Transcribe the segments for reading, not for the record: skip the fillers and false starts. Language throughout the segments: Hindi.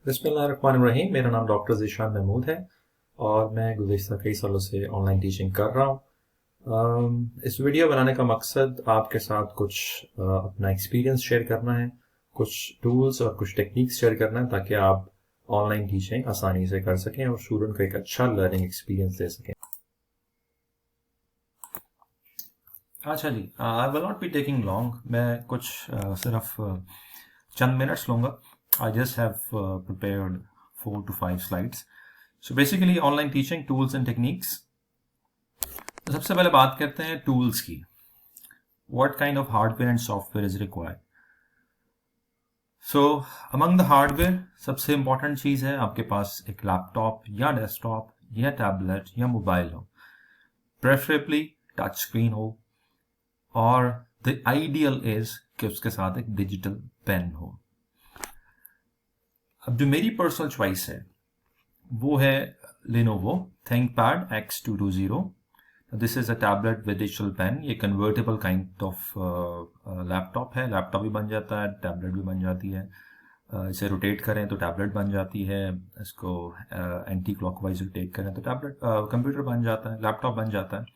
बिस्मिल्लाहिर्रहमानिर्रहीम। मेरा नाम डॉक्टर ज़ीशान महमूद है और मैं गुज़िश्ता कई सालों से ऑनलाइन टीचिंग कर रहा हूँ। इस वीडियो बनाने का मकसद आपके साथ कुछ अपना एक्सपीरियंस शेयर करना है, कुछ टूल्स और कुछ टेक्निक्स शेयर करना है ताकि आप ऑनलाइन टीचिंग आसानी से कर सकें और स्टूडेंट को एक अच्छा लर्निंग एक्सपीरियंस दे सकें। अच्छा जी, I will not be taking long. मैं कुछ सिर्फ चंद मिनट्स लूँगा। I just have prepared 4 to 5 slides. So basically online teaching tools and techniques. तो सबसे पहले बात करते हैं tools की. What kind of hardware and software is required? So among the hardware सबसे important चीज़ है आपके पास एक लैपटॉप या डेस्कटॉप या टैबलेट या मोबाइल हो, preferably टच स्क्रीन हो, और the ideal is कि उसके साथ एक डिजिटल पेन हो। अब जो मेरी पर्सनल चॉइस है वो है Lenovo ThinkPad X220। This is a tablet with digital pen. ये कन्वर्टेबल काइंड ऑफ लैपटॉप है। लैपटॉप भी बन जाता है, टैबलेट भी बन जाती है। इसे रोटेट करें तो टैबलेट बन जाती है, इसको एंटी क्लॉकवाइज रोटेट करें तो टैबलेट कंप्यूटर बन जाता है, लैपटॉप बन जाता है।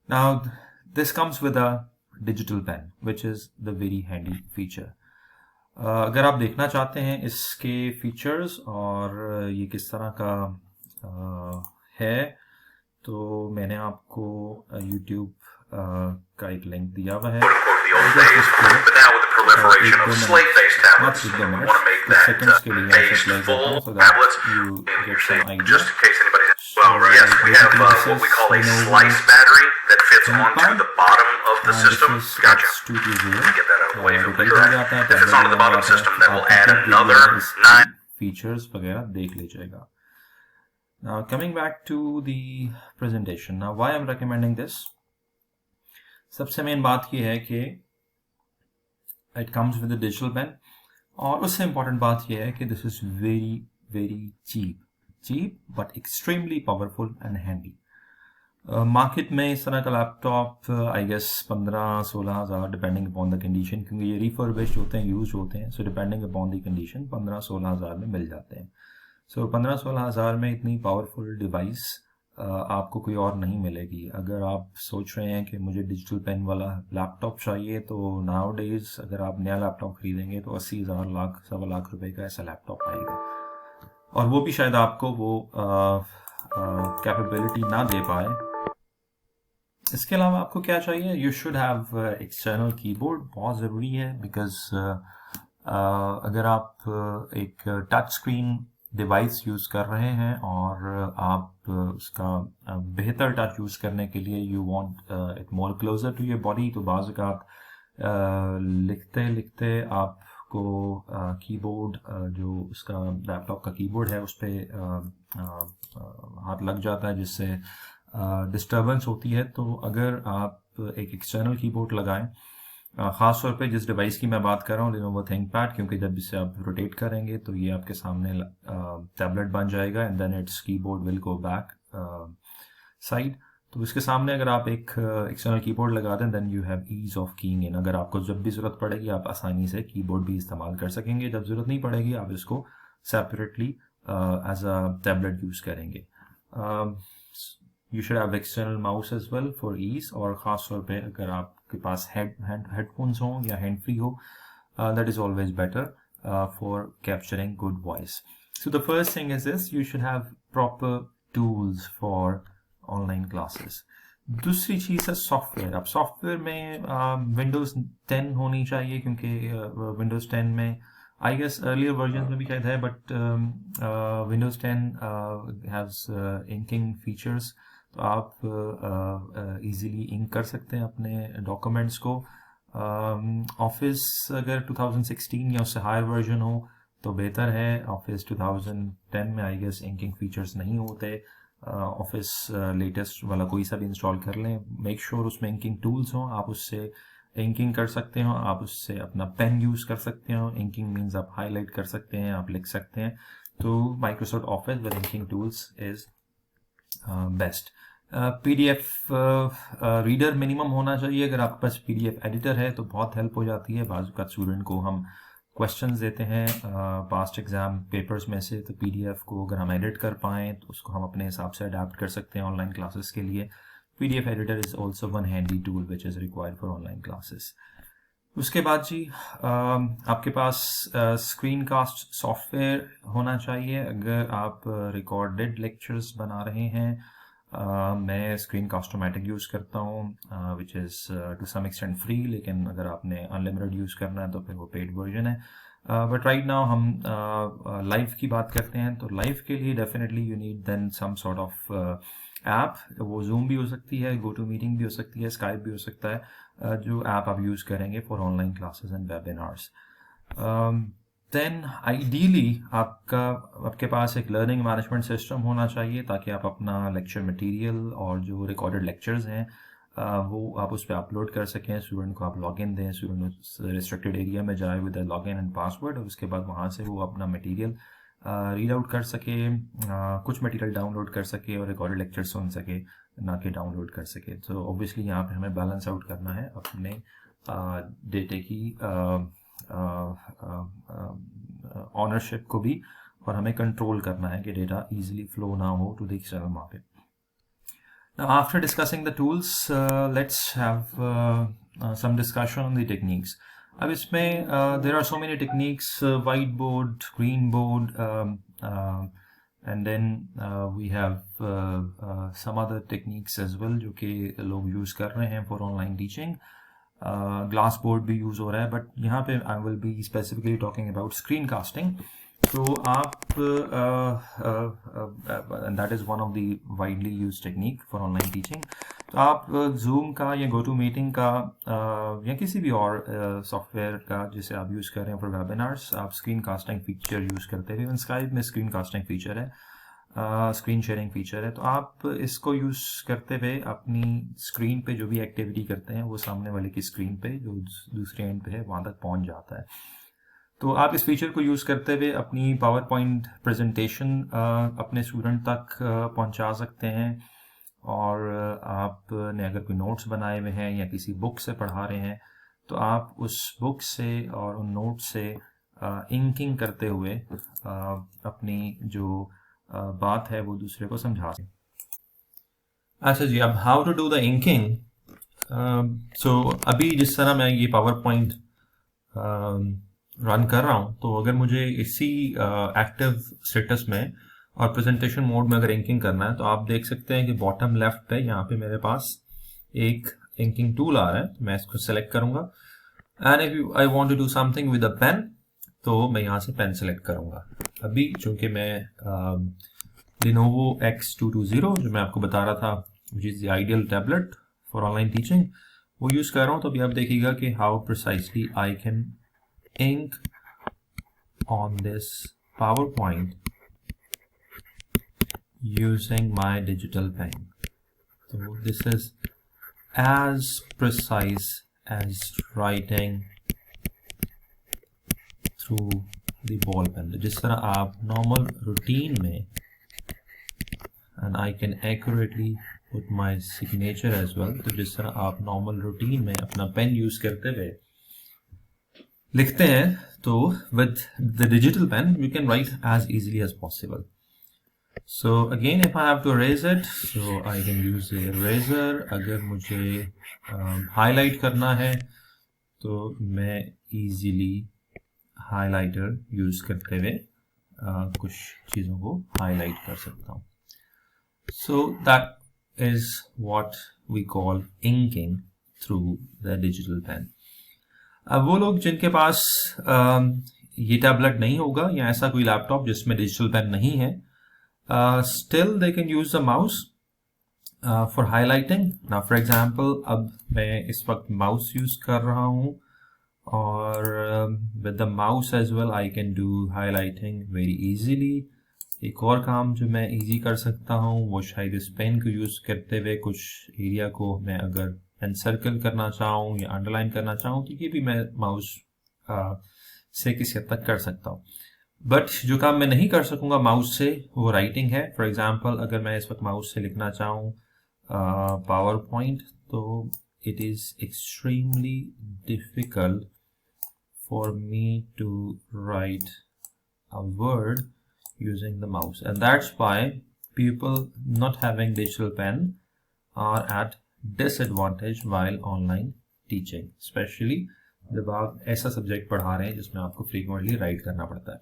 Now this comes with a digital pen which is the very handy feature. अगर आप देखना चाहते हैं इसके फीचर्स और ये किस तरह का है, तो मैंने आपको YouTube का एक लिंक दिया हुआ है। सेकंड्स के लिए ऐसे प्ले करता हूं so that you get some idea. Well, yes, we have what we call a slice battery that fits onto the bottom of the system. Gotcha. Get that out of the way from the If it's onto the bottom of the system, then we'll add another 9 features वगैरह देख लीजिएगा। Now coming back to the presentation. Now why I'm recommending this? सबसे मेन बात ये है कि it comes with a digital pen, और उससे इम्पोर्टेंट बात यह है कि this is very very cheap but extremely powerful and handy. Market में इस तरह का लैपटॉप आई गेस 15-16 हज़ार डिपेंडिंग अपॉन द कंडीशन, क्योंकि ये रिफर्बिश्ड होते हैं, यूज होते हैं, so depending upon the condition 15-16 हज़ार में मिल जाते हैं। सो 15-16 हज़ार में इतनी पावरफुल डिवाइस आपको कोई और नहीं मिलेगी। अगर आप सोच रहे हैं कि मुझे डिजिटल पेन वाला लैपटॉप चाहिए, तो नाउ डेज अगर आप नया लैपटॉप खरीदेंगे तो 80,000 लाख 1.25 लाख रुपए का ऐसा लैपटॉप आएगा, और वो भी शायद आपको वो कैपेबिलिटी ना दे पाए। इसके अलावा आपको क्या चाहिए? You should have external keyboard, बहुत ज़रूरी है, बिकॉज अगर आप एक टच स्क्रीन डिवाइस यूज़ कर रहे हैं और आप उसका बेहतर टच यूज़ करने के लिए you want it more closer to your body, तो बाज़ औक़ात लिखते लिखते आपको कीबोर्ड जो उसका लैपटॉप का कीबोर्ड है उस पर हाथ लग जाता है, जिससे डिस्टर्बेंस होती है। तो अगर आप एक एक्सटर्नल कीबोर्ड लगाएं, ख़ास तौर पे जिस डिवाइस की मैं बात कर रहा हूँ Lenovo ThinkPad, क्योंकि जब इसे आप रोटेट करेंगे तो ये आपके सामने टैबलेट बन जाएगा and then its keyboard will go back side. तो इसके सामने अगर आप एक एक्सटर्नल कीबोर्ड लगा दें, then you have ease of keying in. अगर आपको जब भी ज़रूरत पड़ेगी आप आसानी से कीबोर्ड भी इस्तेमाल कर सकेंगे, जब ज़रूरत नहीं पड़ेगी आप इसको separately as a tablet use करेंगे। You should have external mouse as well for ease, और ख़ास तौर पे अगर आपके पास हेडफोन्स हों या हैंड फ्री हो, that is always better for capturing good voice. So the first thing is this, you should have proper tools for online classes. दूसरी चीज़ है सॉफ्टवेयर। अब सॉफ्टवेयर में विंडोज़ 10 होनी चाहिए, क्योंकि विंडोज़ 10 में आई गेस अर्लियर वर्जन में भी शायद है, but Windows 10 has inking features, तो आप इजीली इंक कर सकते हैं अपने डॉक्यूमेंट्स को। ऑफिस अगर 2016 या उससे हायर वर्जन हो तो बेहतर है। ऑफिस 2010 में आई गेस इंकिंग फीचर्स नहीं होते। ऑफिस लेटेस्ट वाला कोई सा भी इंस्टॉल कर लें, मेक श्योर उसमें इंकिंग टूल्स हों, आप उससे इंकिंग कर सकते हो, आप उससे अपना पेन यूज़ कर सकते हो। इंकिंग मीन्स आप हाईलाइट कर सकते हैं, आप लिख सकते हैं। तो Microsoft office with inking tools is best. PDF reader minimum होना चाहिए। अगर आपके पास PDF एडिटर है तो बहुत हेल्प हो जाती है। बाज़ का स्टूडेंट को हम क्वेश्चंस देते हैं पास्ट एग्ज़ाम पेपर्स में से, तो PDF को अगर हम एडिट कर पाएँ तो उसको हम अपने हिसाब से अडाप्ट कर सकते हैं ऑनलाइन क्लासेस के लिए. PDF editor is also one handy tool which is required for online classes. उसके बाद जी आपके पास स्क्रीन कास्ट सॉफ्टवेयर होना चाहिए अगर आप रिकॉर्डेड लेक्चर्स बना रहे हैं. मैं स्क्रीन कास्टोमैटिक यूज़ करता हूँ which is to some extent free, लेकिन अगर आपने अनलिमिटेड यूज़ करना है तो फिर वो पेड वर्जन है. बट राइट नाउ हम लाइव की बात करते हैं. तो लाइव के लिए definitely you need then some sort of app. वो जूम भी हो सकती है, गो टू मीटिंग भी हो सकती है, स्काइप भी हो सकता है, जो ऐप आप यूज़ करेंगे for online classes and webinars. Then ideally आपके पास एक लर्निंग मैनेजमेंट सिस्टम होना चाहिए ताकि आप अपना लेक्चर मटेरियल और जो रिकॉर्डेड लेक्चर्स हैं वो आप उस पर अपलोड कर सकें. स्टूडेंट को आप लॉगिन दें, स्टूडेंट रिस्ट्रिक्टेड एरिया में जाए विद लॉगिन एंड पासवर्ड, और उसके बाद वहाँ से वो अपना मटेरियल रीड आउट कर सके, कुछ मटेरियल डाउनलोड कर सके और रिकॉर्डेड लेक्चर सुन सके, ना कि डाउनलोड कर सके. तो ऑब्वियसली यहाँ पे हमें बैलेंस आउट करना है अपने डेटे की ऑनरशिप को भी, और हमें कंट्रोल करना है कि डेटा इजीली फ्लो ना हो to the external market. Now, after discussing the tools, let's have some discussion on the techniques. अब इसमें there are so many techniques, whiteboard, green board, and then we have some other techniques as well जो कि लोग use कर रहे हैं for online teaching. Glass board भी use हो रहा है, but यहाँ पे I will be specifically talking about screen casting. तो आप and that is one of the widely used technique for online teaching. तो आप Zoom का या GoToMeeting का या किसी भी और सॉफ्टवेयर का जिसे आप यूज़ कर रहे हैं फॉर वेबिनार्स, आप स्क्रीन कास्टिंग फीचर यूज़ करते हैं. स्काइप में स्क्रीन कास्टिंग फीचर है, स्क्रीन शेयरिंग फीचर है. तो आप इसको यूज़ करते हुए अपनी स्क्रीन पे जो भी एक्टिविटी करते हैं वो सामने वाले की स्क्रीन पे जो दूसरे एंड पे है वहाँ तक पहुँच जाता है. तो आप इस फीचर को यूज़ करते हुए अपनी पावर पॉइंट प्रेजेंटेशन अपने स्टूडेंट तक पहुंचा सकते हैं. और आपने अगर कोई नोट्स बनाए हुए हैं या किसी बुक से पढ़ा रहे हैं तो आप उस बुक से और उन नोट्स से इंकिंग करते हुए अपनी जो बात है वो दूसरे को समझा दें. अच्छा जी, अब how to do the inking. So अभी जिस तरह मैं ये पावर पॉइंट रन कर रहा हूँ, तो अगर मुझे इसी एक्टिव स्टेटस में और प्रेजेंटेशन मोड में अगर इंकिंग करना है तो आप देख सकते हैं कि बॉटम लेफ्ट पे यहाँ पे मेरे पास एक इंकिंग टूल आ रहा है. तो मैं इसको सेलेक्ट करूंगा and if I want to do something with a pen तो मैं यहाँ से पेन सेलेक्ट करूंगा. अभी चूंकि मैं Lenovo X220 जो मैं आपको बता रहा था which is the ideal tablet for online teaching वो यूज़ कर रहा हूँ. तो अभी आप देखिएगा कि how precisely I can ink on this PowerPoint using my digital pen. So this is as precise as writing through the ball pen. जिस तरह आप normal routine में and I can accurately put my signature as well. तो जिस तरह आप normal routine में अपना पेन यूज करते हुए लिखते हैं तो with the digital pen you can write as easily as possible. So again if I have to erase it, so I can use the eraser. अगर मुझे highlight करना है तो मैं easily highlighter use करते हुए कुछ चीज़ों को highlight कर सकता हूँ. So that is what we call inking through the digital pen. अब वो लोग जिनके पास ये टैबलेट नहीं होगा या ऐसा कोई लैपटॉप जिसमें डिजिटल पेन नहीं है, still they can use the mouse for highlighting. Now for example अब मैं इस वक्त माउस यूज कर रहा हूँ और with the mouse as well I can do highlighting very easily. एक और काम जो मैं इजी कर सकता हूँ वो शायद इस पेन को यूज करते हुए कुछ एरिया को मैं अगर एनसर्कल करना चाहूँ या अंडरलाइन करना चाहूँ तो ये भी मैं माउस से किसी हद तक कर सकता हूँ. बट जो काम मैं नहीं कर सकूँगा माउस से वो राइटिंग है. फॉर एग्जांपल अगर मैं इस वक्त माउस से लिखना चाहूँ पावर पॉइंट तो it is extremely difficult for me to write a word using the mouse, and that's why people not having digital pen are at disadvantage while online teaching, especially जब आप ऐसा सब्जेक्ट पढ़ा रहे हैं जिसमें आपको फ्रीक्वेंटली राइट करना पड़ता है.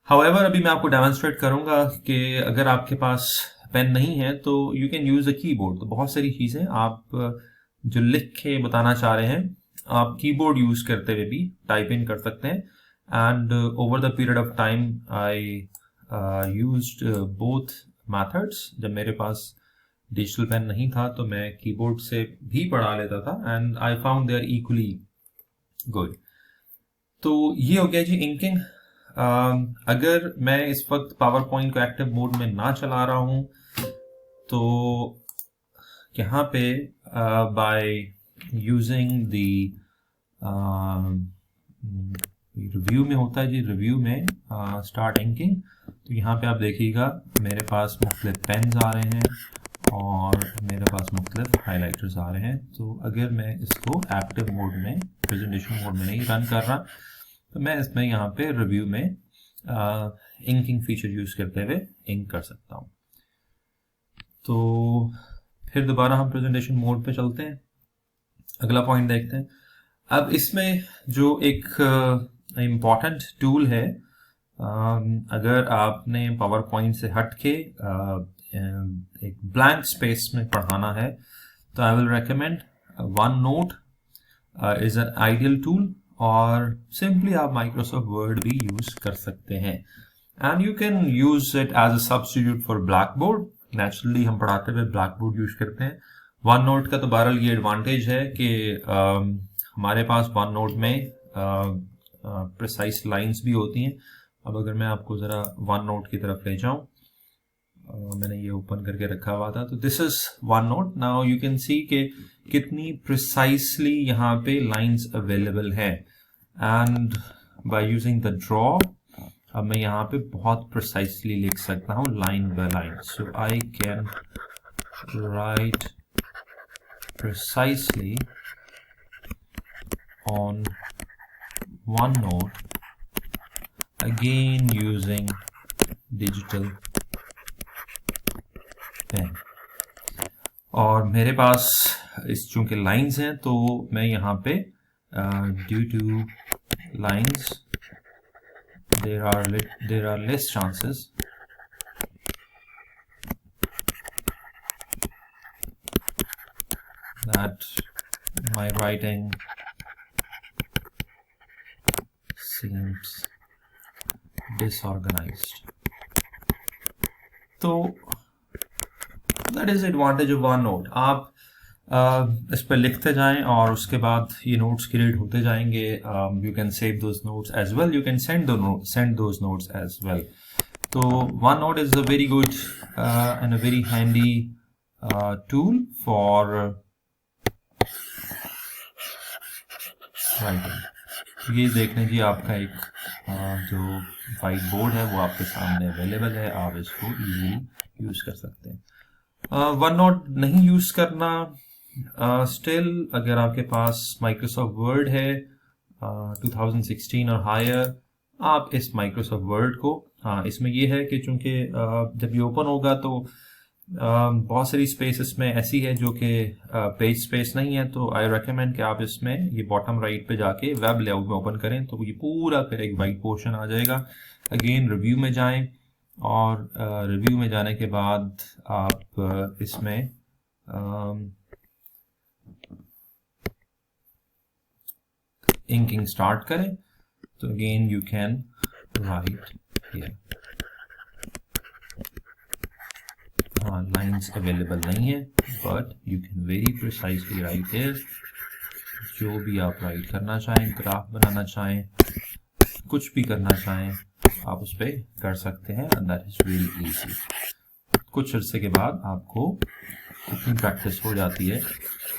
However, अभी मैं आपको डेमोन्स्ट्रेट करूंगा कि अगर आपके पास पेन नहीं है तो you can use a keyboard. तो बहुत सारी चीजें आप जो लिख के बताना चाह रहे हैं आप कीबोर्ड यूज करते हुए भी टाइप इन कर सकते हैं. And over the period of time I used both methods. जब मेरे पास डिजिटल पेन नहीं था तो मैं कीबोर्ड से भी पढ़ा लेता था and I found they are equally good. तो ये हो गया जी इंकिंग. अगर मैं इस वक्त पावर पॉइंट को एक्टिव मोड में ना चला रहा हूं तो यहाँ पे बाय यूजिंग द रिव्यू में होता है जी, रिव्यू में स्टार्ट इंकिंग. तो यहाँ पे आप देखिएगा मेरे पास मुख्तलिफ पेन्स आ रहे हैं और मेरे पास मुख्तलिफ हाइलाइटर्स आ रहे हैं. तो अगर मैं इसको एक्टिव मोड में, प्रेजेंटेशन मोड में नहीं रन कर रहा तो मैं इसमें यहाँ पे रिव्यू में इंकिंग फीचर यूज करते हुए इंक कर सकता हूँ. तो फिर दोबारा हम प्रेजेंटेशन मोड पे चलते हैं, अगला पॉइंट देखते हैं. अब इसमें जो एक इम्पॉर्टेंट टूल है, अगर आपने पावर पॉइंट से हट के एक ब्लैंक स्पेस में पढ़ाना है तो I will recommend OneNote is an ideal tool. और सिंपली आप माइक्रोसॉफ्ट वर्ड भी यूज कर सकते हैं and you can use it as a substitute for blackboard. Naturally हम पढ़ाते हुए ब्लैक बोर्ड यूज करते हैं. वन नोट का तो बहरहाल ये एडवांटेज है कि हमारे पास वन नोट में प्रिसाइज लाइंस भी होती हैं. अब अगर मैं आपको ज़रा वन नोट की तरफ ले जाऊं, मैंने ये ओपन करके रखा हुआ था, तो this is one note. Now you can see कि कितनी प्रिसाइसली यहाँ पे लाइंस अवेलेबल है and by using the draw अब मैं यहाँ पे बहुत प्रिसाइसली लिख सकता हूँ line by line. So I can write precisely on one note again using digital pen. और मेरे पास इस चूंकि लाइंस हैं तो मैं यहाँ पे due two lines there are less chances that my writing seems disorganized. तो that is the advantage of OneNote. आप इस पर लिखते जाएं और उसके बाद ये नोट्स क्रिएट होते जाएंगे. You can save those notes as well. You can send those notes as well. तो OneNote is a very good and a very handy tool for writing. ये देख लें जी, आपका एक जो वाइट बोर्ड है वो आपके सामने अवेलेबल है. आप इसको इजीली यूज कर सकते हैं. वन नोट नहीं यूज करना, स्टिल अगर आपके पास माइक्रोसॉफ्ट वर्ड है 2016 और हायर, आप इस माइक्रोसॉफ्ट वर्ड को, हाँ इसमें ये है कि चूंकि जब ये ओपन होगा तो बहुत सारी स्पेस इसमें ऐसी है जो कि पेज स्पेस नहीं है. तो आई रेकमेंड कि आप इसमें ये बॉटम राइट पे जाके वेब लेआउट में ओपन करें तो ये पूरा फिर एक वाइट पोर्शन आ जाएगा. अगेन रिव्यू में जाएं और रिव्यू में जाने के बाद आप इसमें इंकिंग स्टार्ट करें. तो again you can write here. हाँ लाइन्स अवेलेबल नहीं है but you can very precisely right here. जो भी आप राइट करना चाहें, ग्राफ बनाना चाहें, कुछ भी करना चाहें, आप उस पर कर सकते हैं and that is very easy. कुछ अरसे के बाद आपको इतनी प्रैक्टिस हो जाती है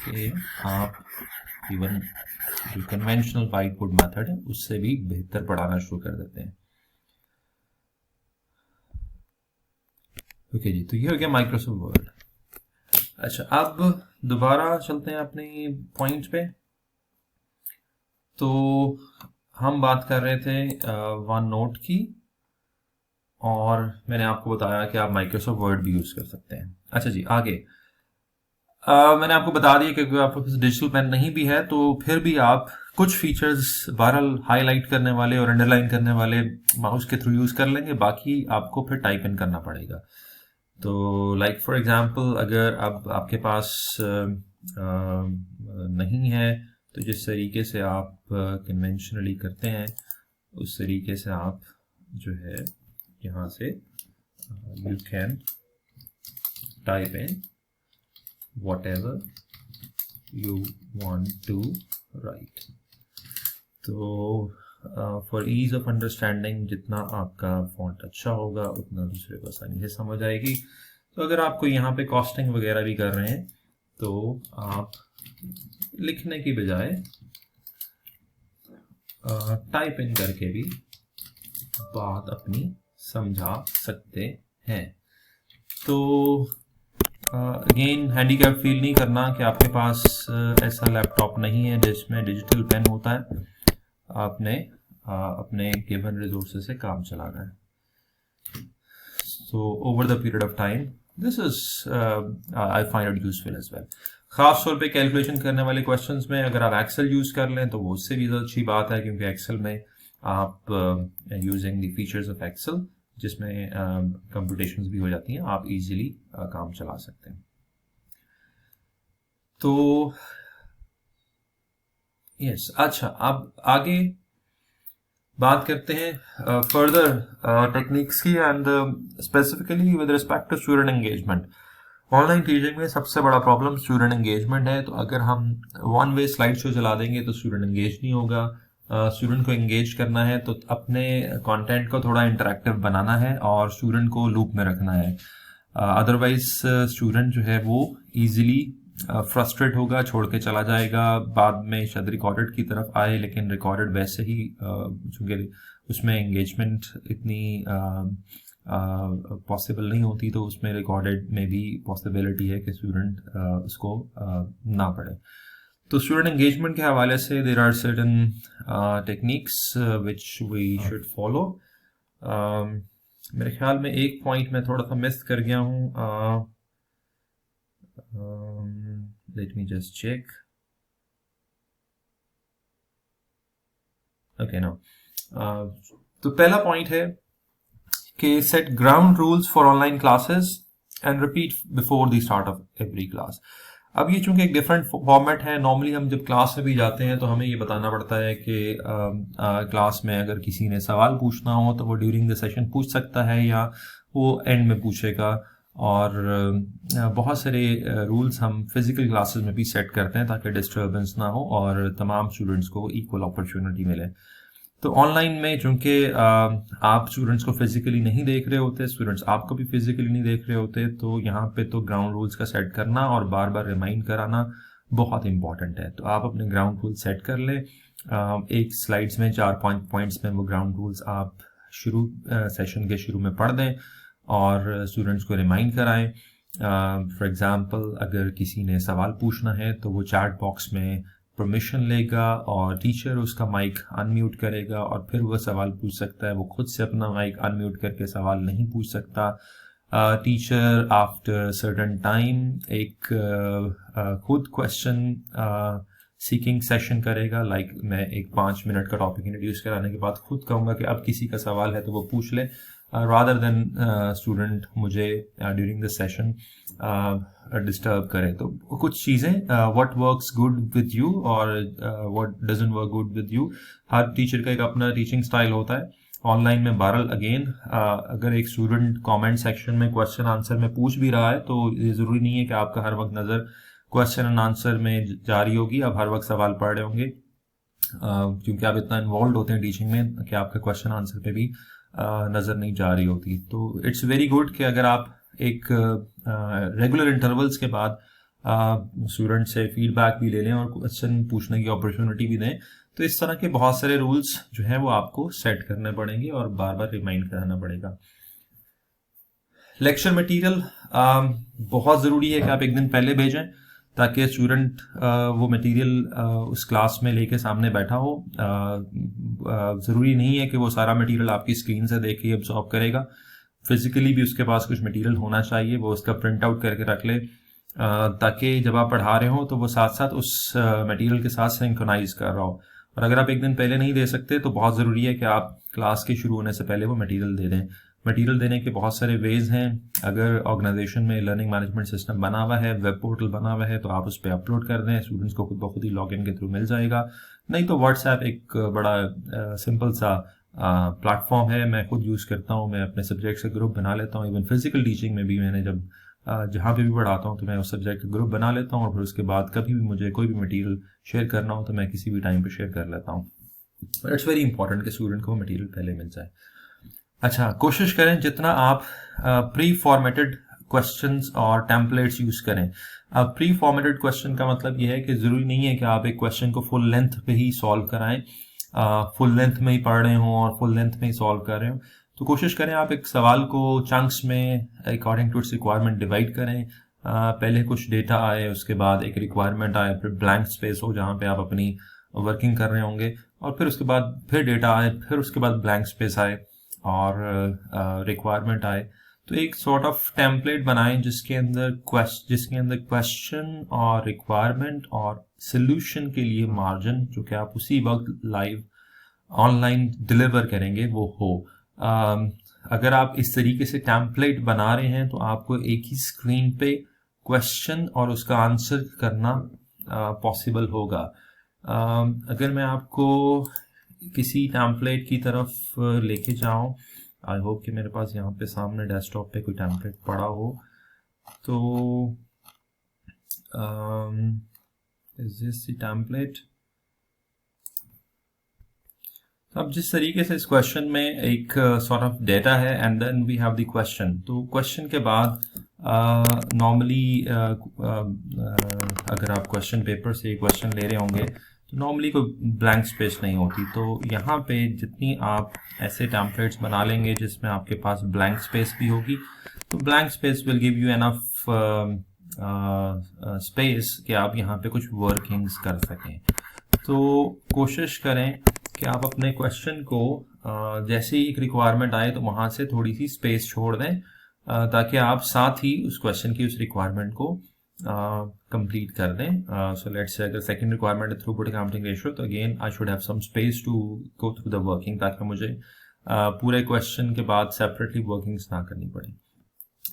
कि आप इवन जो कन्वेंशनल वाइट बोर्ड मेथड है उससे भी बेहतर पढ़ाना शुरू कर देते हैं. ओके जी, तो ये हो गया माइक्रोसॉफ्ट वर्ड. अच्छा, अब दोबारा चलते हैं अपने पॉइंट पे. तो हम बात कर रहे थे वन नोट की, और मैंने आपको बताया कि आप माइक्रोसॉफ्ट वर्ड भी यूज़ कर सकते हैं। अच्छा जी, आगे मैंने आपको बता दिया कि अगर आपके पास डिजिटल पेन नहीं भी है तो फिर भी आप कुछ फीचर्स बहरहाल हाईलाइट करने वाले और अंडरलाइन करने वाले माउस के थ्रू यूज़ कर लेंगे, बाकी आपको फिर टाइप इन करना पड़ेगा। तो लाइक फॉर एग्जांपल अगर अब आपके पास नहीं है तो जिस तरीके से आप कन्वेंशनली करते हैं उस तरीके से आप जो है यहाँ से you can type in whatever you want to write। तो for ease of understanding जितना आपका फॉन्ट अच्छा होगा उतना दूसरे को आसानी से समझ आएगी। तो अगर आपको यहाँ पे कॉस्टिंग वगैरह भी कर रहे हैं तो आप लिखने की बजाय टाइप इन करके भी बात अपनी समझा सकते हैं। तो अगेन हैंडीकैप फील नहीं करना कि आपके पास ऐसा लैपटॉप नहीं है जिसमें डिजिटल पेन होता है। आपने अपने गिवन रिसोर्सेज से काम चलाना है। So over the period of time this is I find it useful as well. खास तौर पे कैलकुलेशन करने वाले क्वेश्चंस में अगर आप एक्सेल यूज कर लें तो वो उससे भी ज़्यादा अच्छी बात है, क्योंकि एक्सेल में आप using the features of Excel जिसमें कंप्यूटेशंस भी हो जाती हैं, आप इजीली काम चला सकते हैं। तो यस, अच्छा अब आगे बात करते हैं फर्दर टेक्निक्स की, and specifically with respect to student engagement. Online teaching में सबसे बड़ा प्रॉब्लम स्टूडेंट एंगेजमेंट है। तो अगर हम वन वे स्लाइड शो चला देंगे तो स्टूडेंट एंगेज नहीं होगा। स्टूडेंट को एंगेज करना है तो अपने कंटेंट को थोड़ा इंटरेक्टिव बनाना है और स्टूडेंट को लूप में रखना है। अदरवाइज स्टूडेंट जो है वो इजीली फ्रस्ट्रेट होगा, छोड़ के चला जाएगा, बाद में शायद रिकॉर्डेड की तरफ आए, लेकिन रिकॉर्डेड वैसे ही चूँकि उसमें एंगेजमेंट इतनी पॉसिबल नहीं होती, तो उसमें रिकॉर्डेड में भी पॉसिबिलिटी है कि स्टूडेंट उसको ना पढ़े। तो स्टूडेंट एंगेजमेंट के हवाले से there are certain techniques which we should follow. मेरे ख्याल में एक पॉइंट मैं थोड़ा सा मिस कर गया हूँ। Let me just check. Okay, no तो पहला पॉइंट है कि set ground rules for online classes and repeat before the start of every class. अब ये चूंकि एक डिफरेंट फॉर्मेट है, नॉर्मली हम जब क्लास में भी जाते हैं तो हमें ये बताना पड़ता है कि क्लास में अगर किसी ने सवाल पूछना हो तो वो ड्यूरिंग द सेशन पूछ सकता है या वो एंड में पूछेगा। और बहुत सारे रूल्स हम फिजिकल क्लासेस में भी सेट करते हैं ताकि डिस्टर्बेंस ना हो और तमाम स्टूडेंट्स को इक्वल अपॉर्चुनिटी मिले। तो ऑनलाइन में चूंकि आप स्टूडेंट्स को फिजिकली नहीं देख रहे होते, स्टूडेंट्स आपको भी फिजिकली नहीं देख रहे होते, तो यहाँ पे तो ग्राउंड रूल्स का सेट करना और बार बार रिमाइंड कराना बहुत इंपॉर्टेंट है। तो आप अपने ग्राउंड रूल्स सेट कर लें। एक स्लाइड्स में 4-5 पॉइंट्स में वो ग्राउंड रूल्स आप सेशन के शुरू में पढ़ दें और स्टूडेंट्स को रिमाइंड कराएं। फॉर एग्जांपल अगर किसी ने सवाल पूछना है तो वो चैट बॉक्स में परमिशन लेगा और टीचर उसका माइक अनम्यूट करेगा और फिर वह सवाल पूछ सकता है। वो खुद से अपना माइक अनम्यूट करके सवाल नहीं पूछ सकता। टीचर आफ्टर सर्टेन टाइम एक खुद क्वेश्चन सीकिंग सेशन करेगा। लाइक मैं एक 5 मिनट का टॉपिक इंट्रोड्यूस कराने के बाद खुद कहूँगा कि अब किसी का सवाल है तो वो पूछ ले, रादर देन स्टूडेंट मुझे ड्यूरिंग द सेशन डिस्टर्ब करे। तो कुछ चीज़ें what works good with you और what doesn't work good with you, हर टीचर का एक अपना टीचिंग स्टाइल होता है। ऑनलाइन में बहरहाल अगेन अगर एक स्टूडेंट कमेंट सेक्शन में क्वेश्चन आंसर में पूछ भी रहा है तो ये ज़रूरी नहीं है कि आपका हर वक्त नज़र क्वेश्चन एंड आंसर में जारी होगी, आप हर वक्त सवाल पढ़ रहे होंगे क्योंकि आप इतना इन्वॉल्व होते हैं टीचिंग में कि आपका क्वेश्चन आंसर पे भी नज़र नहीं जा रही होती। तो इट्स वेरी गुड कि अगर आप एक रेगुलर इंटरवल्स के बाद स्टूडेंट से फीडबैक भी ले लें और क्वेश्चन पूछने की अपॉर्चुनिटी भी दें। तो इस तरह के बहुत सारे रूल्स जो हैं वो आपको सेट करने पड़ेंगे और बार बार रिमाइंड कराना पड़ेगा। लेक्चर मटेरियल बहुत ज़रूरी है कि आप एक दिन पहले भेजें ताकि स्टूडेंट वो मटेरियल उस क्लास में लेके सामने बैठा हो। ज़रूरी नहीं है कि वो सारा मटेरियल आपकी स्क्रीन से देख के अब्सॉर्ब करेगा, फिजिकली भी उसके पास कुछ मटेरियल होना चाहिए, वो उसका प्रिंट आउट करके रख ले, ताकि जब आप पढ़ा रहे हो तो वो साथ साथ उस मटेरियल के साथ सिंक्रोनाइज कर रहा हो। और अगर आप एक दिन पहले नहीं दे सकते तो बहुत ज़रूरी है कि आप क्लास के शुरू होने से पहले वो मटेरियल दे दें। मटेरियल देने के बहुत सारे वेज हैं। अगर ऑर्गेनाइजेशन में लर्निंग मैनेजमेंट सिस्टम बना हुआ है, वेब पोर्टल बना हुआ है, तो आप उस पर अपलोड कर दें, स्टूडेंट्स को खुद ब खुद ही लॉगिन के थ्रू मिल जाएगा। नहीं तो व्हाट्सएप एक बड़ा सिंपल सा प्लेटफॉर्म है, मैं खुद यूज़ करता हूँ। मैं अपने सब्जेक्ट से ग्रुप बना लेता हूँ। इवन फिजिकल टीचिंग में भी मैंने जब जहाँ पे भी पढ़ाता हूँ तो मैं उस सब्जेक्ट का ग्रुप बना लेता हूँ, और फिर उसके बाद कभी भी मुझे कोई भी मटेरियल शेयर करना हो तो मैं किसी भी टाइम पे शेयर कर लेता हूँ। बट इट्स वेरी इंपॉर्टेंट कि स्टूडेंट को मटेरियल पहले मिल जाए। अच्छा, कोशिश करें जितना आप प्री फॉर्मेटेड क्वेश्चंस और टेम्पलेट्स यूज़ करें। अब प्री फॉर्मेटेड क्वेश्चन का मतलब ये है कि ज़रूरी नहीं है कि आप एक क्वेश्चन को फुल लेंथ पे ही सॉल्व कराएं, फुल लेंथ में ही पढ़ रहे हों और फुल लेंथ में ही सॉल्व कर रहे हो। तो कोशिश करें आप एक सवाल को चंक्स में according to its requirement divide करें। पहले कुछ डेटा आए, उसके बाद एक रिक्वायरमेंट आए, फिर ब्लैंक स्पेस हो जहाँ पे आप अपनी वर्किंग कर रहे होंगे, और फिर उसके बाद फिर डेटा आए, फिर उसके बाद ब्लैंक स्पेस आए और रिक्वायरमेंट आए। तो एक सॉर्ट ऑफ टेम्पलेट बनाएं जिसके अंदर क्वेश्चन और रिक्वायरमेंट और सोल्यूशन के लिए मार्जिन, जो कि आप उसी वक्त लाइव ऑनलाइन डिलीवर करेंगे, वो हो। अगर आप इस तरीके से टेम्पलेट बना रहे हैं तो आपको एक ही स्क्रीन पे क्वेश्चन और उसका आंसर करना पॉसिबल होगा। अगर मैं आपको किसी टेम्पलेट की तरफ लेके जाऊं, आई होप कि मेरे पास यहाँ पे सामने डेस्कटॉप पे कोई टेम्पलेट पड़ा हो, तो इज दिस द टेम्पलेट। अब जिस तरीके से इस क्वेश्चन में एक सॉर्ट ऑफ डेटा है and then we have the question, तो क्वेश्चन के बाद नॉर्मली अगर आप क्वेश्चन पेपर से क्वेश्चन ले रहे होंगे तो नॉर्मली कोई ब्लैंक स्पेस नहीं होती। तो यहाँ पे जितनी आप ऐसे टेम्पलेट्स बना लेंगे जिसमें आपके पास ब्लैंक स्पेस भी होगी, तो blank space will give you enough space कि आप यहाँ पे कुछ वर्किंग्स कर सकें। तो कोशिश करें कि आप अपने क्वेश्चन को जैसे ही एक रिक्वायरमेंट आए तो वहाँ से थोड़ी सी स्पेस छोड़ दें, ताकि आप साथ ही उस क्वेश्चन की उस रिक्वायरमेंट को कंप्लीट कर दें। सो लेट्स से अगर सेकंड रिक्वायरमेंट है थ्रूपुट काउंटिंग रेशियो, तो again I should have some space to go through the working, ताकि मुझे पूरे क्वेश्चन के बाद सेपरेटली वर्किंग्स ना करनी पड़े।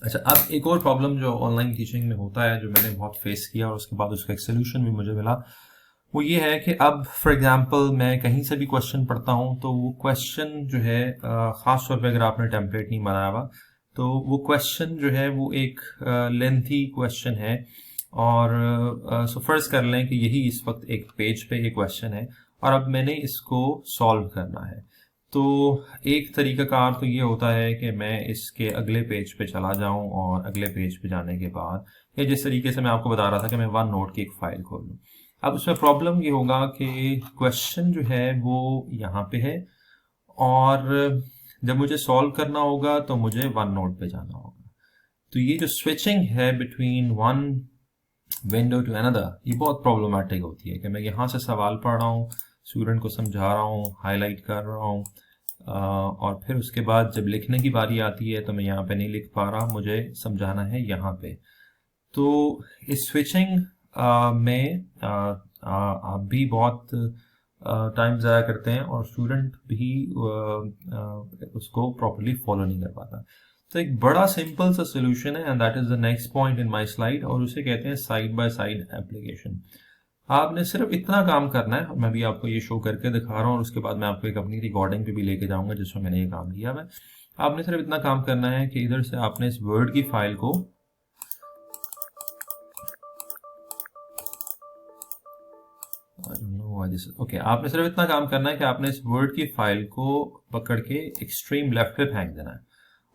अच्छा, अब एक और प्रॉब्लम जो ऑनलाइन टीचिंग में होता है, जो मैंने बहुत फेस किया और उसके बाद उसका एक सोल्यूशन भी मुझे मिला, वो ये है कि अब फॉर एग्जांपल मैं कहीं से भी क्वेश्चन पढ़ता हूँ तो वो क्वेश्चन जो है ख़ास तौर पे अगर आपने टेम्पलेट नहीं बनाया हुआ, तो वो क्वेश्चन जो है वो एक लेंथी क्वेश्चन है। और सो फर्ज कर लें कि यही इस वक्त एक पेज पे एक क्वेश्चन है और अब मैंने इसको सॉल्व करना है। तो एक तरीकाकार तो ये होता है कि मैं इसके अगले पेज पे चला जाऊं और अगले पेज पे जाने के बाद, या जिस तरीके से मैं आपको बता रहा था कि मैं वन नोट की एक फाइल खोल लूँ। अब उसमें प्रॉब्लम ये होगा कि क्वेश्चन जो है वो यहाँ पे है और जब मुझे सॉल्व करना होगा तो मुझे वन नोट पे जाना होगा। तो ये जो स्विचिंग है between one window to another, ये बहुत प्रॉब्लमेटिक होती है कि मैं यहाँ से सवाल पढ़ रहा हूँ, स्टूडेंट को समझा रहा हूँ, हाईलाइट कर रहा हूँ, और फिर उसके बाद जब लिखने की बारी आती है तो मैं यहाँ पे नहीं लिख पा रहा, मुझे समझाना है यहाँ पे। तो इस स्विचिंग में आप भी बहुत टाइम ज़ाया करते हैं और स्टूडेंट भी उसको प्रॉपर्ली फॉलो नहीं कर पाता। तो एक बड़ा सिंपल सा सोल्यूशन है and that is the next point in my slide, और उसे कहते हैं साइड बाय साइड एप्लीकेशन। आपने सिर्फ इतना काम करना है, मैं भी आपको ये शो करके दिखा रहा हूँ और उसके बाद मैं आपको एक अपनी रिकॉर्डिंग पे भी लेके जाऊँगा जिसमें मैंने ये काम किया है। आपने सिर्फ इतना काम करना है कि इधर से आपने इस वर्ड की फाइल को आपने सिर्फ इतना काम करना है कि आपने इस वर्ड की फाइल को पकड़ के एक्सट्रीम लेफ्ट पे फेंक देना है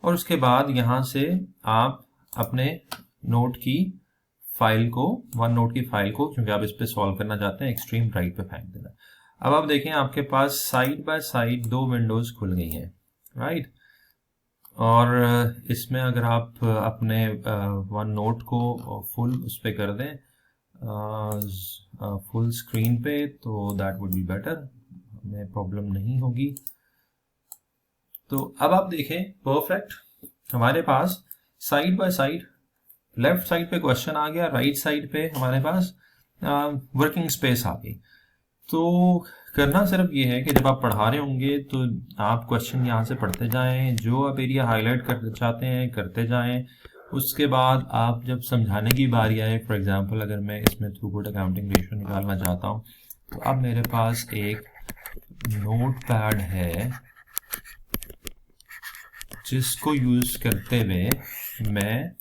और उसके बाद यहाँ से आप अपने नोट की फाइल को, वन नोट की फाइल को, क्योंकि आप इस पे सॉल्व करना चाहते हैं, एक्सट्रीम राइट पे फेंक देना। अब आप देखें आपके पास साइड बाय साइड दो विंडोज खुल गई हैं, राइट। और इसमें अगर आप अपने वन नोट को फुल उस पर कर दें, फुल स्क्रीन पे, तो दैट वुड बी बेटर, हमें प्रॉब्लम नहीं होगी। तो अब आप देखें, परफेक्ट, हमारे पास side by side, left side पे क्वेश्चन आ गया, राइट साइड पे हमारे पास वर्किंग स्पेस आ गई। तो करना सिर्फ ये है कि जब आप पढ़ा रहे होंगे तो आप क्वेश्चन यहाँ से पढ़ते जाएं, जो आप एरिया हाईलाइट करना चाहते हैं करते जाएं। उसके बाद आप जब समझाने की बारी आए, फॉर एग्जांपल अगर मैं इसमें थ्रूपुट अकाउंटिंग रेशियो निकालना चाहता हूँ, तो अब मेरे पास एक नोट पैड है जिसको यूज करते हुए मैं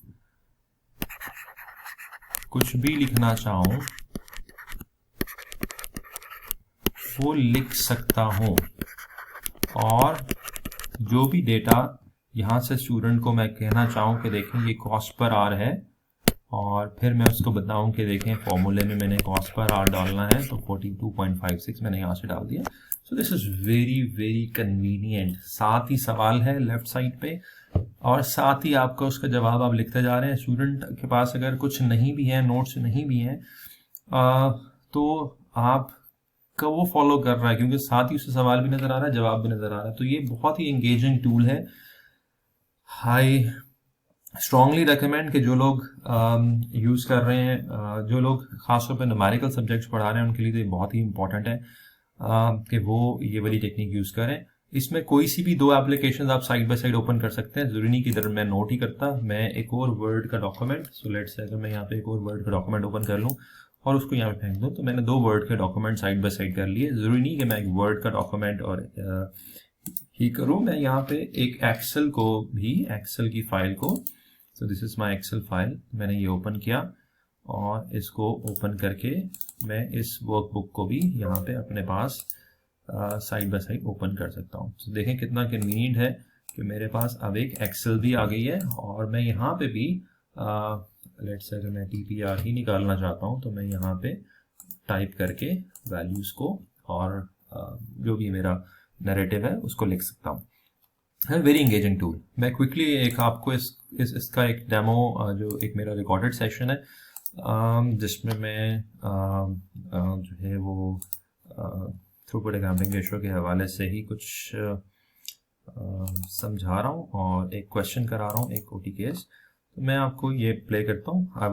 कुछ भी लिखना चाहूँ वो लिख सकता हूँ, और जो भी डेटा यहाँ से स्टूडेंट को मैं कहना चाहूँ कि देखें ये कॉस्ट पर आर है, और फिर मैं उसको बताऊँ कि देखें फॉर्मूले में मैंने कॉस्ट पर आर डालना है, तो 42.56 मैंने यहाँ से डाल दिया। So this is very very convenient. साथ ही सवाल है लेफ्ट साइड पे, और साथ ही आपका उसका जवाब आप लिखते जा रहे हैं। स्टूडेंट के पास अगर कुछ नहीं भी है, नोट्स नहीं भी हैं, तो आप का वो फॉलो कर रहा है, क्योंकि साथ ही उसे सवाल भी नजर आ रहा है, जवाब भी नजर आ रहा है। तो ये बहुत ही एंगेजिंग टूल है। आई स्ट्रांगली रेकमेंड कि जो लोग यूज कर रहे हैं, जो लोग खासतौर पर न्यूमेरिकल सब्जेक्ट्स पढ़ा रहे हैं, उनके लिए तो ये बहुत ही इंपॉर्टेंट है कि वो ये वाली टेक्निक यूज करें। इसमें कोई सी भी दो एप्लीकेशंस आप साइड बाय साइड ओपन कर सकते हैं, जरूरी नहीं कि इधर मैं नोट ही करता, मैं एक और वर्ड का डॉक्यूमेंट, सो लेट्स से अगर मैं यहाँ पे एक और वर्ड का डॉक्यूमेंट ओपन कर लूँ और उसको यहाँ पे फेंक दूँ, तो मैंने दो वर्ड के डॉक्यूमेंट साइड बाय साइड कर लिए। जरूरी नहीं कि मैं एक वर्ड का डॉक्यूमेंट और ही करूँ, मैं यहाँ पे एक एक्सेल को भी, एक्सेल की फाइल को, so this is my Excel file, मैंने ये ओपन किया और इसको ओपन करके मैं इस वर्कबुक को भी यहाँ पे अपने पास साइड बाय साइड ओपन कर सकता हूँ। तो देखें कितना कन्वीनियंट है कि मेरे पास अब एक एक्सेल भी आ गई है, और मैं यहाँ पे भी लेट्स से अगर मैं TPR ही निकालना चाहता हूँ, तो मैं यहाँ पे टाइप करके वैल्यूज को और जो भी मेरा नैरेटिव है उसको लिख सकता हूँ। है वेरी एंगेजिंग टूल। मैं क्विकली एक आपको इसका एक डेमो, जो एक मेरा रिकॉर्डेड सेशन है जिसमें मैं जो है वो थ्रूपुट अकाउंटिंग रेशियो के हवाले से ही कुछ समझा रहा हूँ और एक क्वेश्चन करा रहा हूँ, एक OT केस। तो मैं आपको ये प्ले करता हूँ। I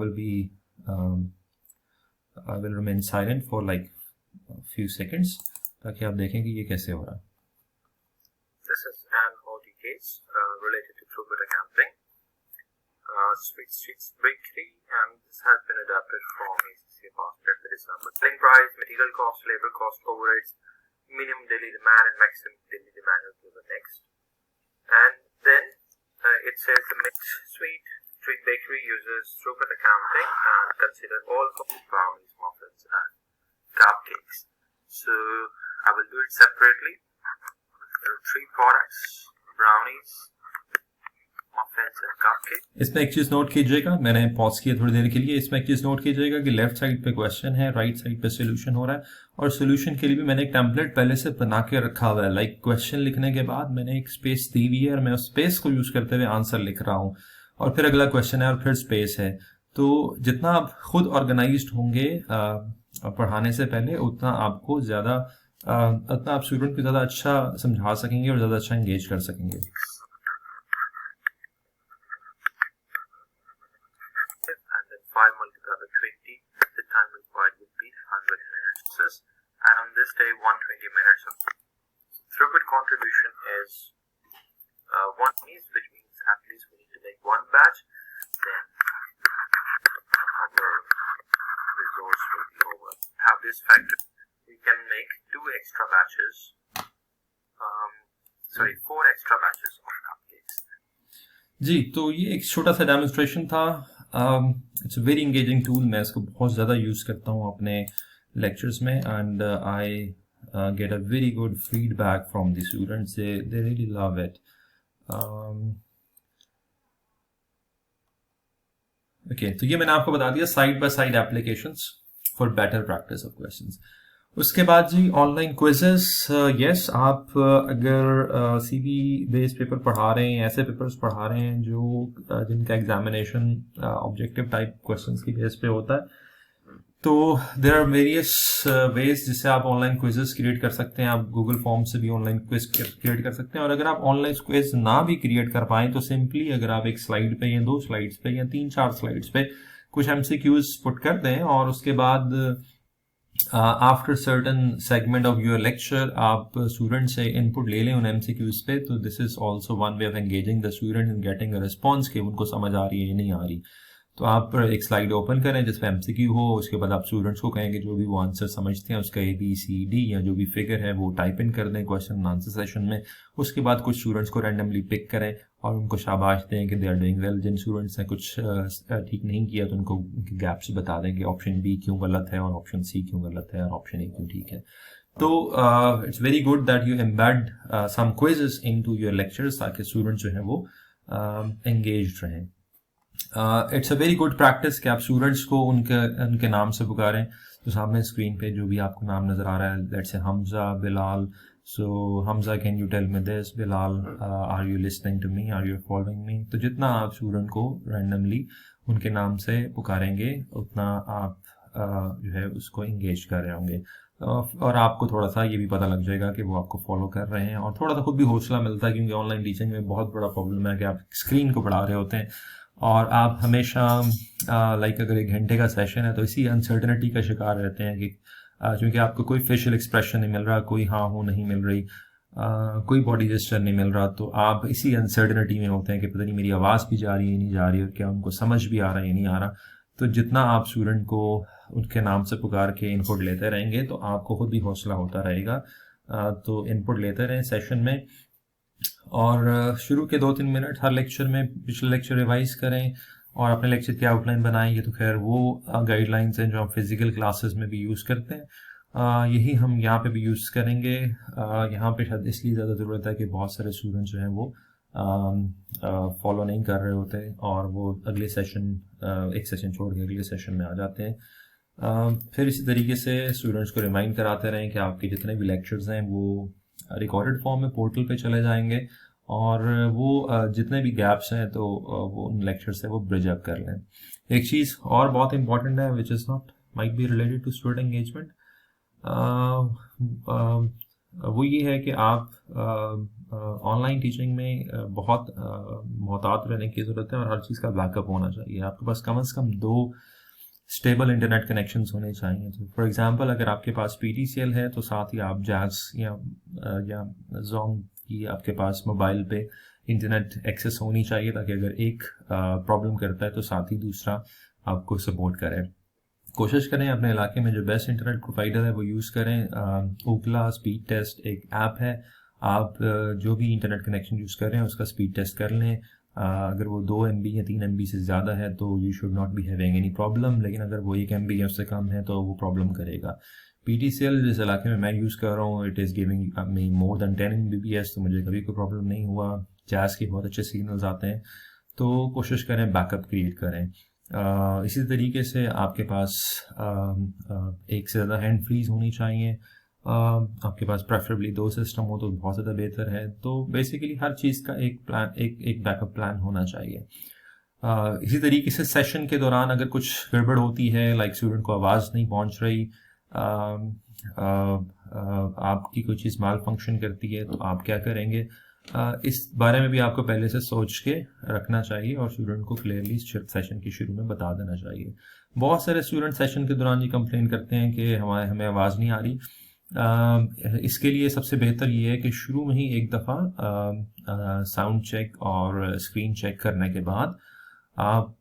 will remain silent for like few seconds ताकि आप देखें कि ये कैसे हो रहा है। This is an OT case related to throughput accounting, Sweet Bakery, and this has been adapted from ACCA past practice number. Selling price, material cost, labor cost, overheads, minimum daily demand and maximum daily demand is given next. And then it says the mixed Sweet Bakery uses throughput accounting and consider all brownies, muffins, and cupcakes. So I will do it separately. There are 3 products: brownies, muffins and cupcakes. इसमें एक चीज नोट कीजिएगा, मैंने पॉज किया थोड़ी देर के लिए। इसमें एक चीज नोट कीजिएगा कि लेफ्ट साइड पे क्वेश्चन है, राइट साइड पे सोल्यूशन हो रहा है, और सोल्यूशन के लिए भी मैंने एक टेम्पलेट पहले से बना के रखा हुआ है। लाइक क्वेश्चन लिखने के बाद मैंने एक स्पेस दी हुई है और मैं उस स्पेस को यूज करते हुए आंसर लिख रहा हूँ, और फिर अगला क्वेश्चन है और फिर स्पेस है। तो जितना आप खुद ऑर्गेनाइज्ड होंगे पढ़ाने से पहले, उतना आपको ज्यादा उतना आप स्टूडेंट को ज्यादा अच्छा समझा सकेंगे और ज्यादा अच्छा एंगेज कर सकेंगे। And then 5 multiplied by 20, the time required would be 100 minutes. And on this day, 120 minutes of throughput contribution is 1 piece, which means at least we need to make 1 batch. Then our resource will be over. Have this factor. We can make 2 extra batches. 4 extra batches of cupcakes. जी, तो ये एक छोटा सा डेमोन्स्ट्रेशन था। It's a very engaging tool. मैं इसको बहुत ज़्यादा यूज़ करता हूँ अपने लेक्चर्स में, and I get a very good feedback from the students. They really love it. Okay, तो ये मैंने आपको बता दिया side by side applications for better practice of questions. उसके बाद जी ऑनलाइन क्विजेस। यस, आप अगर CV बेस्ड पेपर पढ़ा रहे हैं, ऐसे पेपर्स पढ़ा रहे हैं जो जिनका एग्जामिनेशन ऑब्जेक्टिव टाइप क्वेश्चंस की बेस पे होता है, तो देर आर वेरियस वेज जिससे आप ऑनलाइन क्विजेस क्रिएट कर सकते हैं। आप गूगल फॉर्म से भी ऑनलाइन क्विज क्रिएट कर सकते हैं, और अगर आप ऑनलाइन क्विज ना भी क्रिएट कर पाएं तो सिंपली अगर आप एक स्लाइड पे या 2 स्लाइड्स पे या 3-4 स्लाइड्स पे कुछ MCQs पुट कर दें, और उसके बाद after certain segment of your lecture आप स्टूडेंट से इनपुट ले लें उन MCQs पे। तो this is also one way of engaging the student in getting a response कि उनको समझ आ रही है या नहीं आ रही। तो आप एक स्लाइड ओपन करें जिसपे MCQ हो, उसके बाद आप स्टूडेंट्स को कहेंगे जो भी वो आंसर समझते हैं उसका ABCD या जो भी फिगर है वो टाइप इन कर दें क्वेश्चन एंड आंसर सेशन में। उसके बाद कुछ स्टूडेंट्स को रैंडमली पिक करें और उनको शाबाश दें कि दे आर डूइंग वेल। जिन स्टूडेंट्स ने कुछ ठीक नहीं किया तो उनको उनके गैप्स बता दें कि ऑप्शन B क्यों गलत है और ऑप्शन C क्यों गलत है और ऑप्शन A क्यों ठीक है। तो it's very good that you embed some quizzes into your lectures ताकि स्टूडेंट्स जो हैं वो एंगेज्ड रहें। It's a very good practice कि आप स्टूडेंट्स को उनके नाम से पुकारें। तो सामने स्क्रीन पे जो भी आपको नाम नज़र आ रहा है, let's say Hamza, Bilal, so Hamza can you tell me this, Bilal are you listening to me, are you following me. तो जितना आप स्टूडेंट को रैंडमली उनके नाम से पुकारेंगे उतना आप जो है उसको इंगेज कर रहे होंगे, और आपको थोड़ा सा ये भी पता लग जाएगा कि वो आपको फॉलो कर रहे हैं, और थोड़ा सा खुद भी हौसला मिलता है। क्योंकि ऑनलाइन टीचिंग में बहुत बड़ा प्रॉब्लम है कि आप स्क्रीन को पढ़ा रहे होते हैं और आप हमेशा लाइक अगर 1 घंटे का सेशन है तो इसी अनसर्टनिटी का शिकार रहते हैं कि क्योंकि आपको कोई फेशियल एक्सप्रेशन नहीं मिल रहा, कोई हाँ हो नहीं मिल रही, कोई बॉडी जेस्चर नहीं मिल रहा, तो आप इसी अनसर्टनिटी में होते हैं कि पता नहीं मेरी आवाज़ भी जा रही है नहीं जा रही, और क्या उनको समझ भी आ रहा है या नहीं आ रहा। तो जितना आप स्टूडेंट को उनके नाम से पुकार के इनपुट लेते रहेंगे तो आपको खुद भी हौसला होता रहेगा। तो इनपुट लेते रहें सेशन में, और शुरू के 2-3 मिनट हर लेक्चर में पिछले लेक्चर रिवाइज करें और अपने लेक्चर की आउटलाइन बनाएं। ये तो खैर वो गाइडलाइंस हैं जो हम फिजिकल क्लासेस में भी यूज़ करते हैं, यही हम यहाँ पे भी यूज़ करेंगे। यहाँ पे शायद इसलिए ज़्यादा ज़रूरत है कि बहुत सारे स्टूडेंट्स जो हैं वो फॉलो नहीं कर रहे होते और वो अगले सेशन एक सेशन छोड़ के अगले सेशन में आ जाते हैं। फिर इसी तरीके से स्टूडेंट्स को रिमाइंड कराते रहें कि आपके जितने भी लेक्चर्स हैं वो रिकॉर्डेड फॉर्म में पोर्टल पे चले जाएंगे, और वो जितने भी गैप्स हैं तो वो उन लेक्चर से वो ब्रिज अप कर लें। एक चीज़ और बहुत इंपॉर्टेंट है which is not might be related to student engagement, वो ये है कि आप ऑनलाइन टीचिंग में बहुत मोहतात रहने की ज़रूरत है और हर चीज़ का बैकअप होना चाहिए। आपके पास कम से कम 2 स्टेबल इंटरनेट कनेक्शंस होने चाहिए। तो फॉर एग्जांपल अगर आपके पास PTCL है तो साथ ही आप जैज़ या जोंग की आपके पास मोबाइल पे इंटरनेट एक्सेस होनी चाहिए, ताकि अगर एक प्रॉब्लम करता है तो साथ ही दूसरा आपको सपोर्ट करे। कोशिश करें अपने इलाके में जो बेस्ट इंटरनेट प्रोवाइडर है वो यूज़ करें। ओकला स्पीड टेस्ट एक ऐप है, आप जो भी इंटरनेट कनेक्शन यूज़ कर रहे हैं उसका स्पीड टेस्ट कर लें। अगर वो 2 MB या 3 MB से ज़्यादा है तो you should not be having any problem, लेकिन अगर वो 1 MB या उससे कम है तो वो प्रॉब्लम करेगा। PTCL जिस इलाके में मैं यूज़ कर रहा हूँ it is giving me more than 10 Mbps, तो मुझे कभी कोई प्रॉब्लम नहीं हुआ। जैज़ के बहुत अच्छे सिग्नल्स आते हैं, तो कोशिश करें बैकअप क्रिएट करें। इसी तरीके से आपके पास एक से ज़्यादा हैंड फ्रीज होनी चाहिए। आपके पास प्रेफरेबली 2 सिस्टम हो तो बहुत ज़्यादा बेहतर है। तो बेसिकली हर चीज़ का एक प्लान एक बैकअप प्लान होना चाहिए। इसी तरीके से सेशन के दौरान अगर कुछ गड़बड़ होती है, लाइक स्टूडेंट को आवाज़ नहीं पहुंच रही, आपकी कोई चीज़ माल फंक्शन करती है, तो आप क्या करेंगे, इस बारे में भी आपको पहले से सोच के रखना चाहिए और स्टूडेंट को क्लियरली सेशन के शुरू में बता देना चाहिए। बहुत सारे स्टूडेंट सेशन के दौरान ये कंप्लेन करते हैं कि हमें आवाज़ नहीं आ रही। इसके लिए सबसे बेहतर ये है कि शुरू में ही एक दफ़ा साउंड चेक और स्क्रीन चेक करने के बाद आप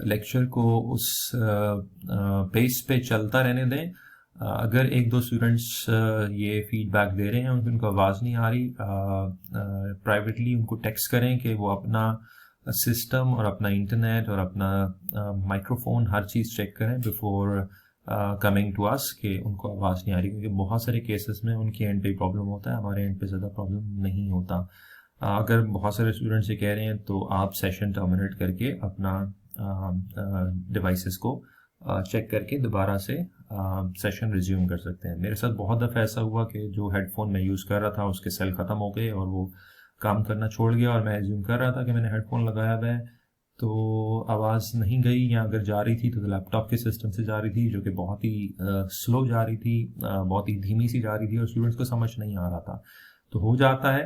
लेक्चर को उस पेस पे चलता रहने दें। अगर 1-2 स्टूडेंट्स ये फीडबैक दे रहे हैं उनको आवाज़ नहीं आ रही, प्राइवेटली उनको टेक्स्ट करें कि वो अपना सिस्टम और अपना इंटरनेट और अपना माइक्रोफोन हर चीज़ चेक करें बिफोर कमिंग टू अस कि उनको आवाज़ नहीं आ रही, क्योंकि बहुत सारे केसेस में उनके एंड पे प्रॉब्लम होता है, हमारे एंड पे ज़्यादा प्रॉब्लम नहीं होता। अगर बहुत सारे स्टूडेंट्स ये कह रहे हैं तो आप सेशन टर्मिनेट करके अपना डिवाइसेस को चेक करके दोबारा से सेशन रिज्यूम कर सकते हैं। मेरे साथ बहुत दफ़ा ऐसा हुआ कि जो हेडफोन मैं यूज़ कर रहा था उसके सेल ख़त्म हो गए और वो काम करना छोड़ गया, और मैं रिज्यूम कर रहा था कि मैंने हेडफोन लगाया हुआ है, तो आवाज़ नहीं गई, या अगर जा रही थी तो लैपटॉप के सिस्टम से जा रही थी, जो कि बहुत ही स्लो जा रही थी, बहुत ही धीमी सी जा रही थी और स्टूडेंट्स को समझ नहीं आ रहा था। तो हो जाता है,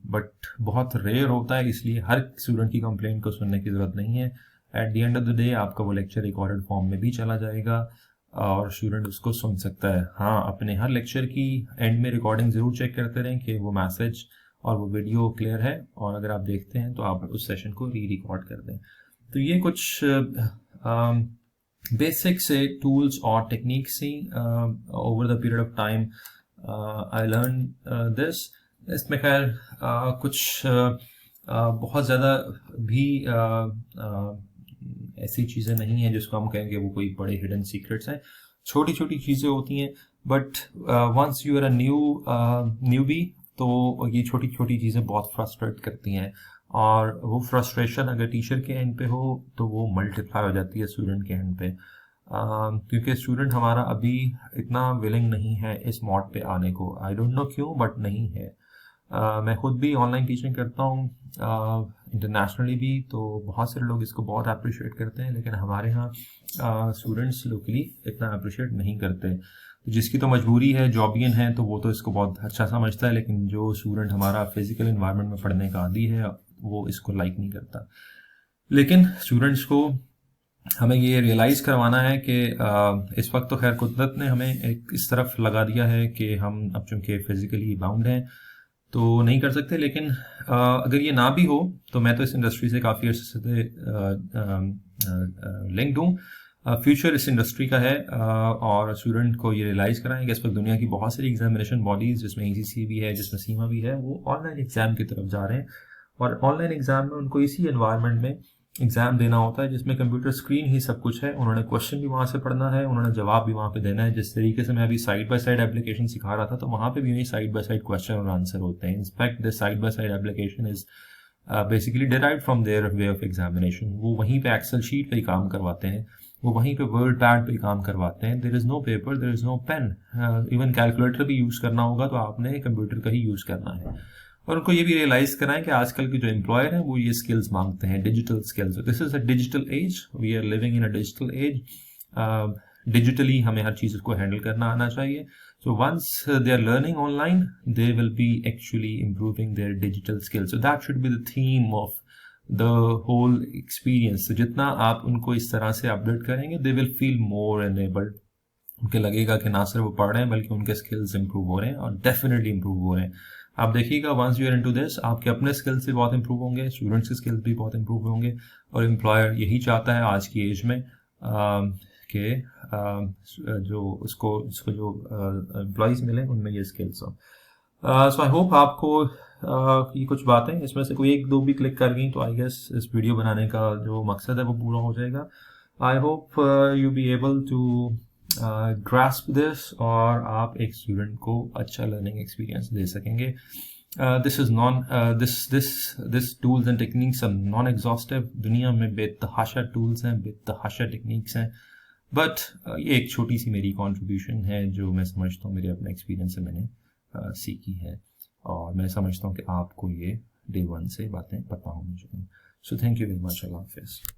बट बहुत रेयर होता है, इसलिए हर स्टूडेंट की कंप्लेंट को सुनने की ज़रूरत नहीं है। At the end of the day आपका वो लेक्चर रिकॉर्डेड फॉर्म में भी चला जाएगा और स्टूडेंट उसको सुन सकता है। हाँ, अपने हर लेक्चर की एंड में रिकॉर्डिंग ज़रूर चेक करते रहें कि वो मैसेज और वो वीडियो क्लियर है, और अगर आप देखते हैं तो आप उस सेशन को रिकॉर्ड कर दें। तो ये कुछ बेसिक से टूल्स और techniques he over the period of time I learn this. इसमें खैर कुछ बहुत ज़्यादा भी ऐसी चीज़ें नहीं हैं जिसको हम कहेंगे वो कोई बड़े हिडन सीक्रेट्स हैं। छोटी छोटी चीज़ें होती हैं, but once you are a newbie तो ये छोटी छोटी चीज़ें बहुत फ्रस्ट्रेट करती हैं, और वो फ्रस्ट्रेशन अगर टीचर के एंड पे हो तो वो मल्टीप्लाई हो जाती है स्टूडेंट के एंड पे, क्योंकि स्टूडेंट हमारा अभी इतना विलिंग नहीं है इस मॉड पे आने को। आई डोंट नो क्यों, बट नहीं है। मैं खुद भी ऑनलाइन टीचिंग करता हूँ इंटरनेशनली भी, तो बहुत सारे लोग इसको बहुत अप्रिशिएट करते हैं, लेकिन हमारे यहाँ स्टूडेंट्स लोकली इतना अप्रिशिएट नहीं करते। तो जिसकी तो मजबूरी है, जॉबियन है, तो वो तो इसको बहुत अच्छा समझता है, लेकिन जो स्टूडेंट हमारा फिजिकल इन्वायरमेंट में पढ़ने का आदी है वो इसको लाइक नहीं करता। लेकिन स्टूडेंट्स को हमें ये रियलाइज़ करवाना है कि इस वक्त तो खैर कुदरत ने हमें एक इस तरफ लगा दिया है कि हम अब चूँकि फिज़िकली बाउंड हैं तो नहीं कर सकते, लेकिन अगर ये ना भी हो तो मैं तो इस इंडस्ट्री से काफ़ी अर्से से लिंक्ड हूँ। फ्यूचर इस इंडस्ट्री का है, और स्टूडेंट को ये रियलाइज़ कराएं कि इस वक्त दुनिया की बहुत सारी एग्जामिनेशन बॉडीज़, जिसमें ECC भी है, जिसमें सीमा भी है, वो ऑनलाइन एग्ज़ाम की तरफ जा रहे हैं, और ऑनलाइन एग्ज़ाम में उनको इसी एनवायरनमेंट में एग्ज़ाम देना होता है जिसमें कंप्यूटर स्क्रीन ही सब कुछ है। उन्होंने क्वेश्चन भी वहाँ से पढ़ना है, उन्होंने जवाब भी वहाँ पे देना है। जिस तरीके से मैं अभी साइड बाय साइड एप्लीकेशन सिखा रहा था, तो वहाँ पे भी यही साइड बाय साइड क्वेश्चन और आंसर होते हैं। In fact this side by side application is basically derived from their way of examination. वो वहीं पे एक्सेल शीट पे ही काम करवाते हैं, वो वहीं पे वर्ड पैड पे ही काम करवाते हैं। There is no paper, there is no pen, even calculator भी यूज़ करना होगा तो आपने कंप्यूटर का ही यूज़ करना है। और उनको ये भी रियलाइज कराएं कि आजकल के जो एम्प्लॉयर हैं वो ये स्किल्स मांगते हैं, digital skills. This is a digital age, we are living in a digital age. Digitally हमें हर चीज़ को हैंडल करना आना चाहिए। So once they are learning online, they will be actually improving their digital skills. So that should be the theme of the whole experience. तो जितना आप उनको इस तरह से अपडेट करेंगे, they will feel more enabled. उनके लगेगा कि ना सिर्फ वो पढ़ रहे हैं बल्कि उनके स्किल्स इंप्रूव हो रहे हैं, और डेफिनेटली इंप्रूव हो रहे हैं। आप देखिएगा, once you are into this, आपके अपने स्किल्स भी बहुत इंप्रूव होंगे, स्टूडेंट्स के स्किल्स भी बहुत इंप्रूव होंगे, और एम्प्लॉयर यही चाहता है आज की एज में कि जो उसको जो एम्प्लॉयज़ मिले उनमें ये स्किल्स हो। सो आई होप आपको ये कुछ बातें इसमें से कोई एक दो भी क्लिक कर गई तो आई गेस इस वीडियो बनाने का जो मकसद है वो पूरा हो जाएगा। I hope you be able to grasp this, और आप एक स्टूडेंट को अच्छा लर्निंग एक्सपीरियंस दे सकेंगे। This tools and techniques are non exhaustive. दुनिया में बेतहाशा टूल्स हैं, बेतहाशा टेक्निक्स हैं, बट ये एक छोटी सी मेरी कॉन्ट्रीब्यूशन है जो मैं समझता हूँ मेरे अपने एक्सपीरियंस से मैंने सीखी है, और मैं समझता हूँ कि आपको ये डे 1 से बातें पता होनी चाहिए। So thank you very much. अल्लाह हाफिज़।